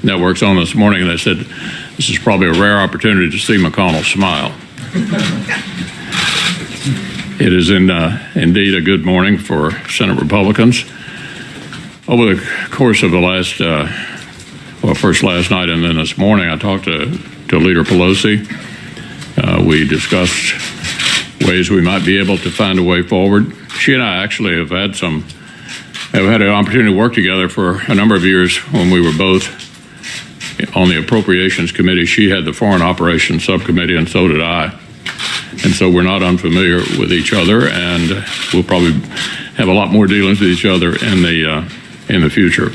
networks on this morning, and they said this is probably a rare opportunity to see McConnell smile. It is indeed a good morning for Senate Republicans. Over the course of the last, first last night and then this morning, I talked to Leader Pelosi. We discussed ways we might be able to find a way forward. She and I actually have had an opportunity to work together for a number of years when we were both on the Appropriations Committee. She had the Foreign Operations Subcommittee, and so did I. And so we're not unfamiliar with each other, and we'll probably have a lot more dealings with each other in the future.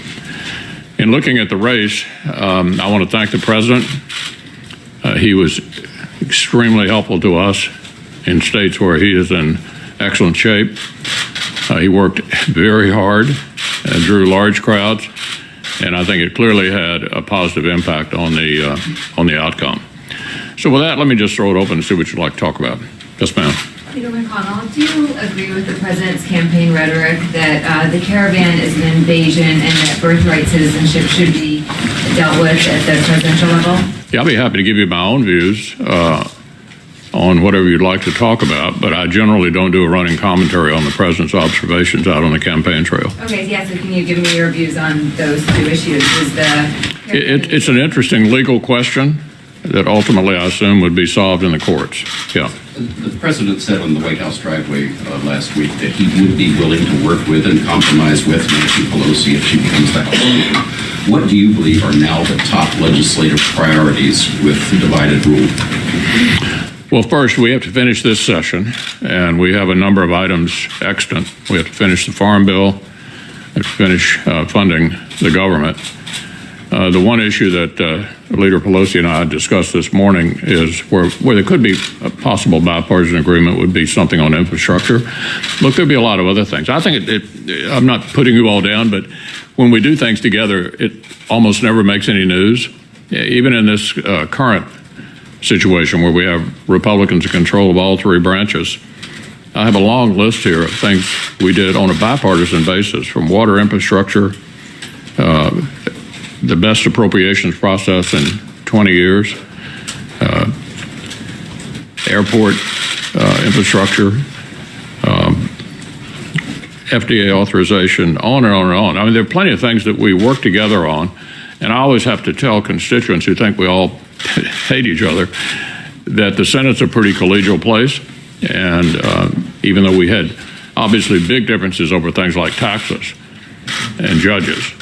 In looking at the race, I want to thank the president. He was extremely helpful to us in states where he is in excellent shape. He worked very hard and drew large crowds, and I think it clearly had a positive impact on the outcome. So with that, let me just throw it open and see what you'd like to talk about. Yes, ma'am. Leader McConnell, do you agree with the president's campaign rhetoric that the caravan is an invasion and that birthright citizenship should be dealt with at the presidential level? Yeah, I'll be happy to give you my own views on whatever you'd like to talk about, but I generally don't do a running commentary on the president's observations out on the campaign trail. Okay, yeah, so can you give me your views on those two issues? It's an interesting legal question that ultimately I assume would be solved in the courts. Yeah. The president said on the White House driveway last week that he would be willing to work with and compromise with Nancy Pelosi if she becomes the House Speaker. What do you believe are now the top legislative priorities with the divided rule? Well, first, we have to finish this session, and we have a number of items extant. We have to finish the Farm Bill, we have to finish funding the government. The one issue that Leader Pelosi and I discussed this morning is where there could be a possible bipartisan agreement would be something on infrastructure. Look, there'd be a lot of other things. I think I'm not putting you all down, but when we do things together, it almost never makes any news. Even in this current situation where we have Republicans in control of all three branches, I have a long list here of things we did on a bipartisan basis, from water infrastructure, the best appropriations process in 20 years, airport infrastructure, FDA authorization, on and on and on. I mean, there are plenty of things that we work together on, and I always have to tell constituents who think we all hate each other that the Senate's a pretty collegial place, and even though we had obviously big differences over things like taxes and judges,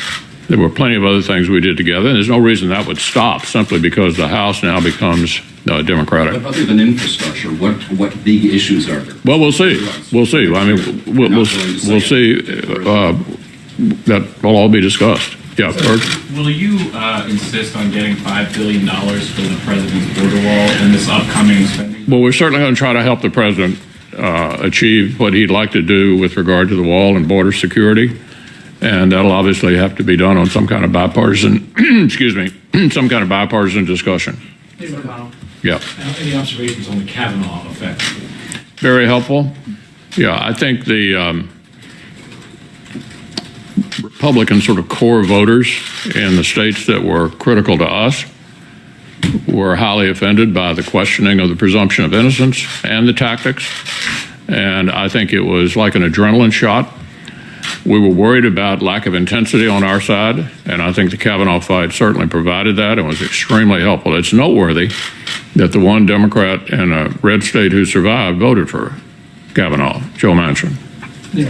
there were plenty of other things we did together, and there's no reason that would stop simply because the House now becomes Democratic. But other than infrastructure, what big issues are there? Well, we'll see. We'll see. I mean, we'll see. That will all be discussed. Yeah, so, will you insist on getting $5 billion for the president's border wall in this upcoming spending? Well, we're certainly going to try to help the president achieve what he'd like to do with regard to the wall and border security. And that'll obviously have to be done on some kind of bipartisan, some kind of bipartisan discussion. Leader McConnell. Yeah. Any observations on the Kavanaugh effect? Very helpful. Yeah, I think the Republican sort of core voters in the states that were critical to us were highly offended by the questioning of the presumption of innocence and the tactics. And I think it was like an adrenaline shot. We were worried about lack of intensity on our side, and I think the Kavanaugh fight certainly provided that and was extremely helpful. It's noteworthy that the one Democrat in a red state who survived voted for Kavanaugh, Joe Manchin. You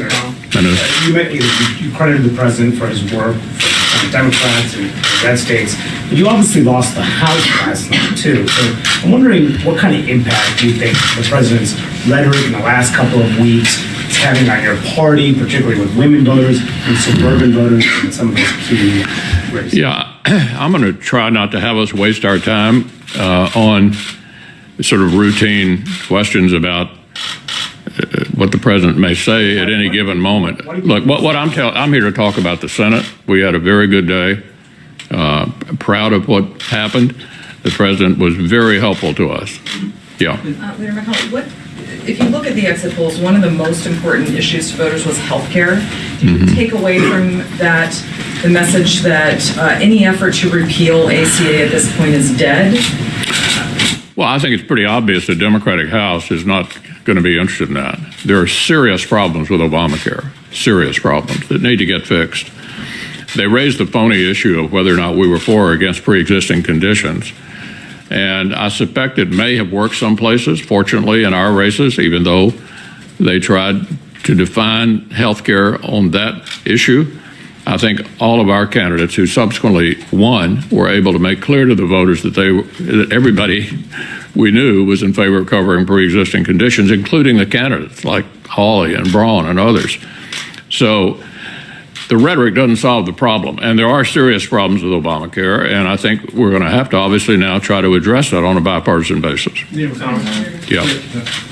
credited the president for his work for the Democrats and red states, but you obviously lost the House last night too. So I'm wondering what kind of impact do you think the president's rhetoric in the last couple of weeks is having on your party, particularly with women voters and suburban voters and some of those key races? Yeah, I'm going to try not to have us waste our time on sort of routine questions about what the president may say at any given moment. Look, I'm here to talk about the Senate. We had a very good day. Proud of what happened. The president was very helpful to us. Yeah. Leader McConnell, if you look at the exit polls, one of the most important issues to voters was healthcare. Do you take away from that the message that any effort to repeal ACA at this point is dead? Well, I think it's pretty obvious the Democratic House is not going to be interested in that. There are serious problems with Obamacare, serious problems that need to get fixed. They raised the phony issue of whether or not we were for or against pre-existing conditions. And I suspect it may have worked some places, fortunately, in our races, even though they tried to define health care on that issue. I think all of our candidates who subsequently won were able to make clear to the voters that that everybody we knew was in favor of covering pre-existing conditions, including the candidates like Hawley and Braun and others. So the rhetoric doesn't solve the problem, and there are serious problems with Obamacare, and I think we're going to have to obviously now try to address that on a bipartisan basis. Leader McConnell. Yeah.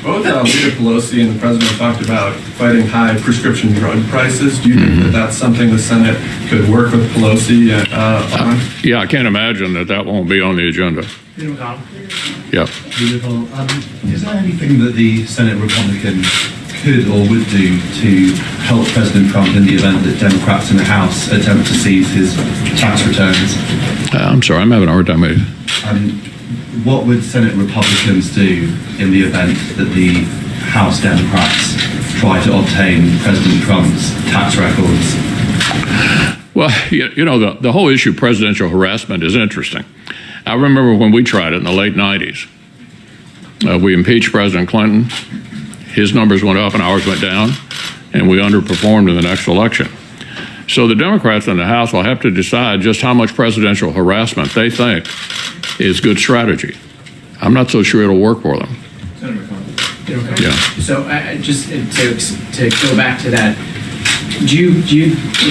Both Leader Pelosi and the president talked about fighting high prescription drug prices. Do you think that that's something the Senate could work with Pelosi on? Yeah, I can't imagine that won't be on the agenda. Leader McConnell. Yeah. Leader McConnell, is there anything that the Senate Republicans could or would do to help President Trump in the event that Democrats in the House attempt to seize his tax returns? I'm sorry, I'm having a hard time with you. What would Senate Republicans do in the event that the House Democrats try to obtain President Trump's tax records? Well, you know, the whole issue of presidential harassment is interesting. I remember when we tried it in the late 90s. We impeached President Clinton. His numbers went up and ours went down, and we underperformed in the next election. So the Democrats in the House will have to decide just how much presidential harassment they think is good strategy. I'm not so sure it'll work for them. Senator McConnell. Yeah. So just to go back to that,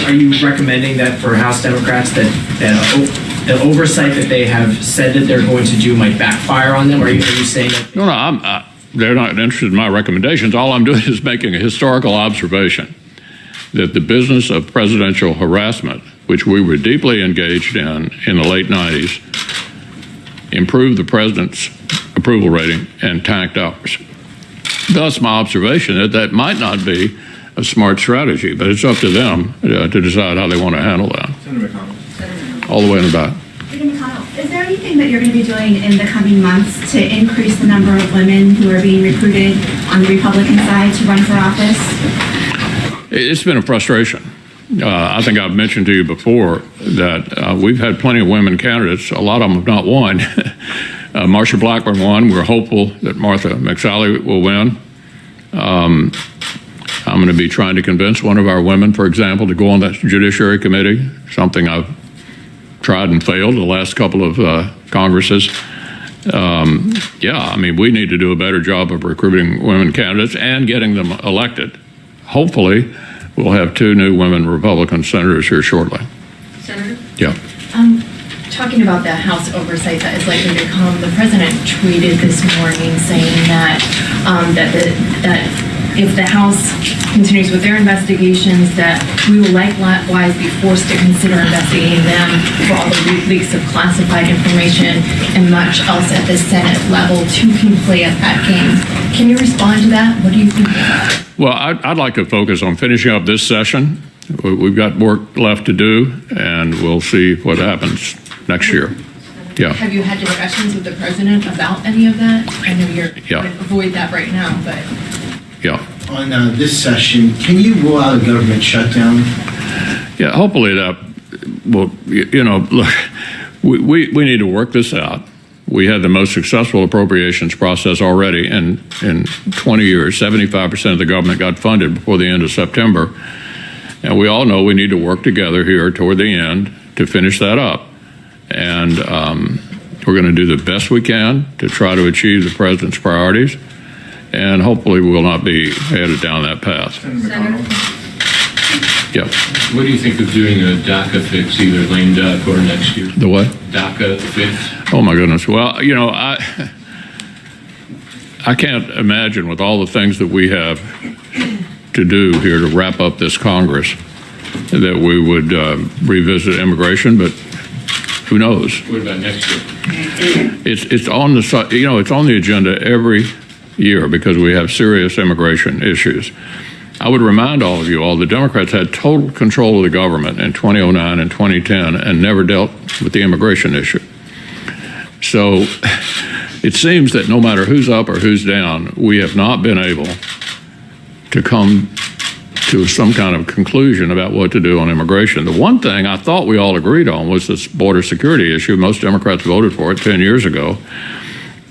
are you recommending that for House Democrats that the oversight that they have said that they're going to do might backfire on them? Or are you saying that? No, they're not interested in my recommendations. All I'm doing is making a historical observation that the business of presidential harassment, which we were deeply engaged in the late 90s, improved the president's approval rating and tanked ours. Thus, my observation is that might not be a smart strategy, but it's up to them to decide how they want to handle that. Senator McConnell. All the way in the back. Leader McConnell, is there anything that you're going to be doing in the coming months to increase the number of women who are being recruited on the Republican side to run for office? It's been a frustration. I think I've mentioned to you before that we've had plenty of women candidates. A lot of them have not won. Marsha Blackburn won. We're hopeful that Martha McSally will win. I'm going to be trying to convince one of our women, for example, to go on that Judiciary Committee, something I've tried and failed the last couple of Congresses. Yeah, I mean, we need to do a better job of recruiting women candidates and getting them elected. Hopefully, we'll have 2 new women Republican senators here shortly. Senator? Yeah. Talking about the House oversight that is likely to come, the president tweeted this morning saying that that if the House continues with their investigations, that we will likewise be forced to consider investigating them for all the leaks of classified information and much else at the Senate level. 2 can play at that game. Can you respond to that? What do you think? Well, I'd like to focus on finishing up this session. We've got work left to do, and we'll see what happens next year. Yeah. Have you had discussions with the president about any of that? I know you're going to avoid that right now, but... Yeah. On this session, can you rule out a government shutdown? Yeah, hopefully that will, you know, look, we need to work this out. We had the most successful appropriations process already in 20 years. 75% of the government got funded before the end of September. And we all know we need to work together here toward the end to finish that up. And we're going to do the best we can to try to achieve the president's priorities. And hopefully we will not be headed down that path. Senator? Yeah. What do you think of doing a DACA fix, either lame duck or next year? The what? DACA fix. Oh my goodness. Well, you know, I can't imagine with all the things that we have to do here to wrap up this Congress that we would revisit immigration, but who knows? What about next year? It's on the, you know, it's on the agenda every year because we have serious immigration issues. I would remind all of you all the Democrats had total control of the government in 2009 and 2010 and never dealt with the immigration issue. So it seems that no matter who's up or who's down, we have not been able to come to some kind of conclusion about what to do on immigration. The one thing I thought we all agreed on was this border security issue. Most Democrats voted for it 10 years ago,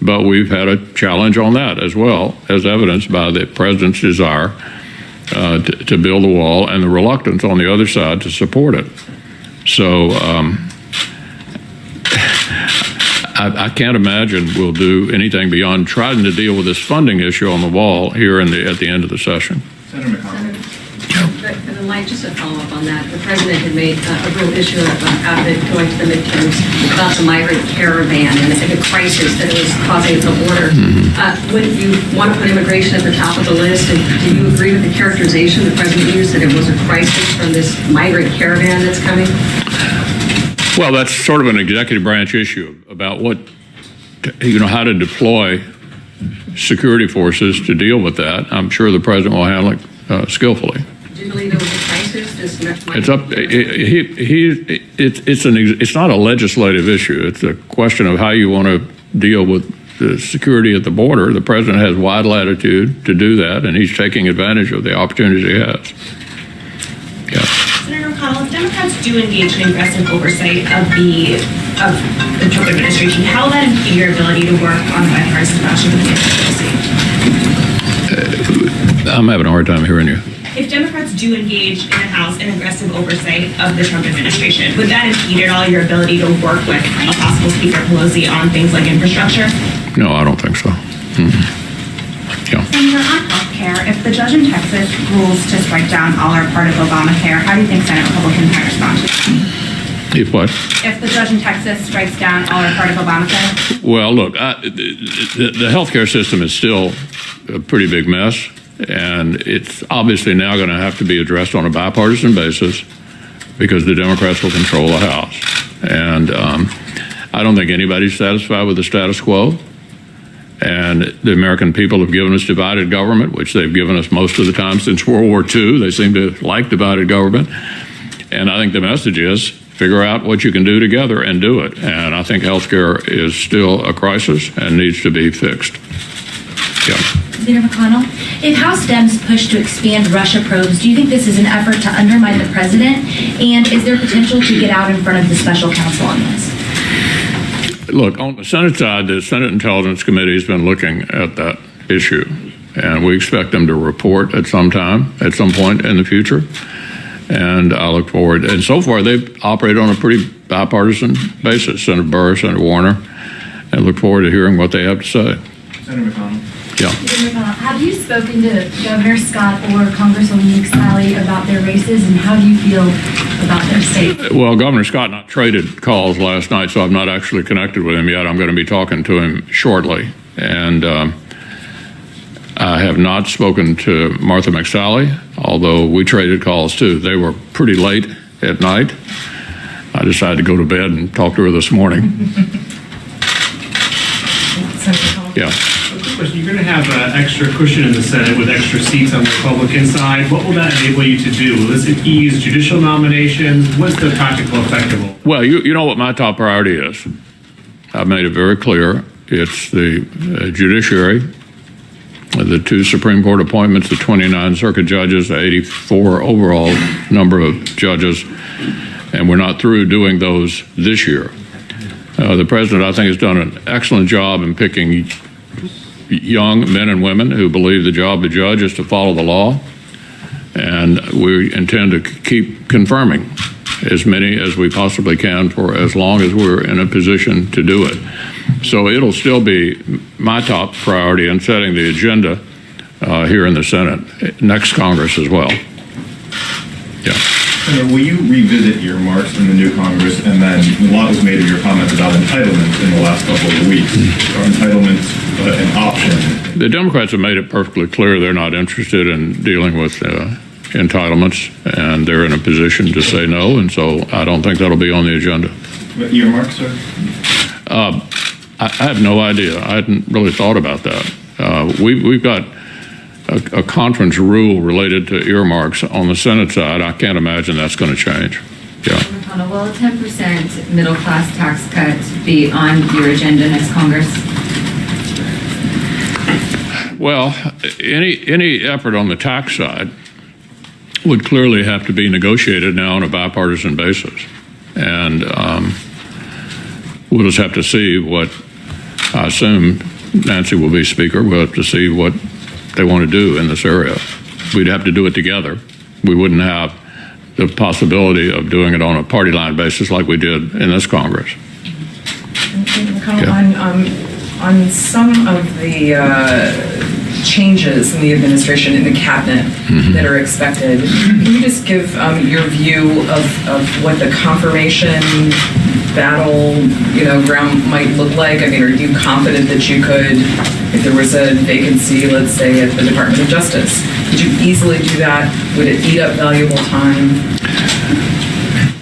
but we've had a challenge on that as well, as evidenced by the president's desire to build a wall and the reluctance on the other side to support it. So I can't imagine we'll do anything beyond trying to deal with this funding issue on the wall here at the end of the session. Senator McConnell. And Mike, just to follow up on that, the president had made a real issue out of it going to the midterms about the migrant caravan and the crisis that it was causing at the border. When you want to put immigration at the top of the list, and do you agree with the characterization the president used that it was a crisis from this migrant caravan that's coming? Well, that's sort of an executive branch issue about how to deploy security forces to deal with that. I'm sure the president will handle it skillfully. Do you believe there was a crisis? It's up. It's not a legislative issue. It's a question of how you want to deal with the security at the border. The president has wide latitude to do that, and he's taking advantage of the opportunities he has. Yeah. Senator McConnell, if Democrats do engage in aggressive oversight of the Trump administration, how will that impede your ability to work on the bipartisan fashion with the I'm having a hard time hearing you. If Democrats do engage in the House in aggressive oversight of the Trump administration, would that impede at all your ability to work with a possible Speaker Pelosi on things like infrastructure? No, I don't think so. Yeah. Senator, on health care, if the judge in Texas rules to strike down all or part of Obamacare, how do you think Senate Republicans might respond to that? If what? If the judge in Texas strikes down all or part of Obamacare? Well, look, the healthcare system is still a pretty big mess, and it's obviously now going to have to be addressed on a bipartisan basis because the Democrats will control the House. And I don't think anybody's satisfied with the status quo. And the American people have given us divided government, which they've given us most of the time since World War II. They seem to like divided government. And I think the message is figure out what you can do together and do it. And I think healthcare is still a crisis and needs to be fixed. Yeah. Leader McConnell, if House Dems push to expand Russia probes, do you think this is an effort to undermine the president? And is there potential to get out in front of the special counsel on this? Look, on the Senate side, the Senate Intelligence Committee has been looking at that issue, and we expect them to report at some point in the future. And I look forward. And so far, they've operated on a pretty bipartisan basis, Senator Burr, Senator Warner, and look forward to hearing what they have to say. Senator McConnell. Yeah. Have you spoken to Governor Scott or Congresswoman McSally about their races, and how do you feel about their state? Well, Governor Scott and I traded calls last night, so I've not actually connected with him yet. I'm going to be talking to him shortly. And I have not spoken to Martha McSally, although we traded calls too. They were pretty late at night. I decided to go to bed and talk to her this morning. Yeah. You're going to have an extra cushion in the Senate with extra seats on the Republican side. What will that enable you to do? Will this ease judicial nominations? What's the practical effect of it? Well, you know what my top priority is. I've made it very clear. It's the judiciary, the 2 Supreme Court appointments, the 29 circuit judges, the 84 overall number of judges, and we're not through doing those this year. The president, I think, has done an excellent job in picking young men and women who believe the job of judge is to follow the law, and we intend to keep confirming as many as we possibly can for as long as we're in a position to do it. So it'll still be my top priority in setting the agenda here in the Senate, next Congress as well. Yeah. Senator, will you revisit your remarks in the new Congress? And then a lot was made of your comments about entitlements in the last couple of weeks. Are entitlements an option? The Democrats have made it perfectly clear they're not interested in dealing with entitlements, and they're in a position to say no, and so I don't think that'll be on the agenda. But your remarks, sir? I have no idea. I hadn't really thought about that. We've got a conference rule related to earmarks on the Senate side. I can't imagine that's going to change. Yeah. McConnell, will a 10% middle-class tax cut be on your agenda next Congress? Well, any effort on the tax side would clearly have to be negotiated now on a bipartisan basis. And we'll just have to see what, I assume Nancy will be Speaker, we'll have to see what they want to do in this area. We'd have to do it together. We wouldn't have the possibility of doing it on a party line basis like we did in this Congress. McConnell, on some of the changes in the administration, in the cabinet that are expected, can you just give your view of what the confirmation battle, ground might look like? I mean, are you confident that you could, if there was a vacancy, let's say at the Department of Justice, could you easily do that? Would it eat up valuable time?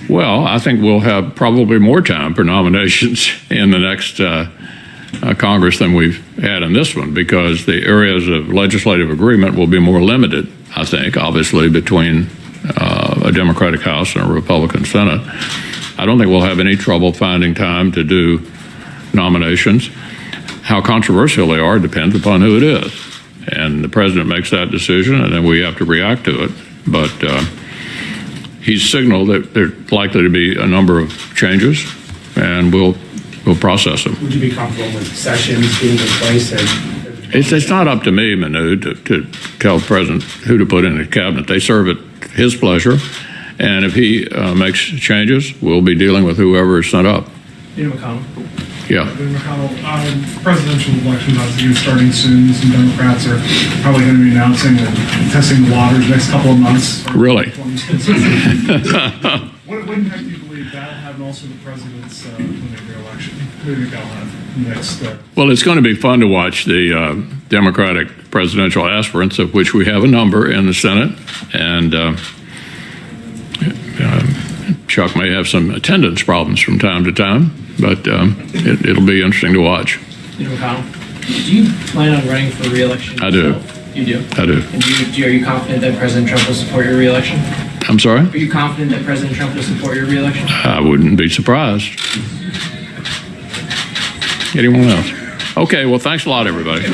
Well, I think we'll have probably more time for nominations in the next Congress than we've had in this one, because the areas of legislative agreement will be more limited, I think, obviously, between a Democratic House and a Republican Senate. I don't think we'll have any trouble finding time to do nominations. How controversial they are depends upon who it is. And the president makes that decision, and then we have to react to it. But he's signaled that there's likely to be a number of changes, and we'll process them. Would you be comfortable with sessions being replaced? It's not up to me, Manu, to tell the president who to put in the cabinet. They serve at his pleasure, and if he makes changes, we'll be dealing with whoever is sent up. Leader McConnell. Yeah. Leader McConnell, presidential elections obviously starting soon. Some Democrats are probably going to be announcing and testing the waters next couple of months. Really? What impact do you believe that'll have, and also the president's re-election? What do you think that'll have next? Well, it's going to be fun to watch the Democratic presidential aspirants, of which we have a number in the Senate, and Chuck may have some attendance problems from time to time, but it'll be interesting to watch. Leader McConnell, do you plan on running for re-election? I do. You do? I do. And are you confident that President Trump will support your re-election? I'm sorry? Are you confident that President Trump will support your re-election? I wouldn't be surprised. Anyone else? Okay, well, thanks a lot, everybody.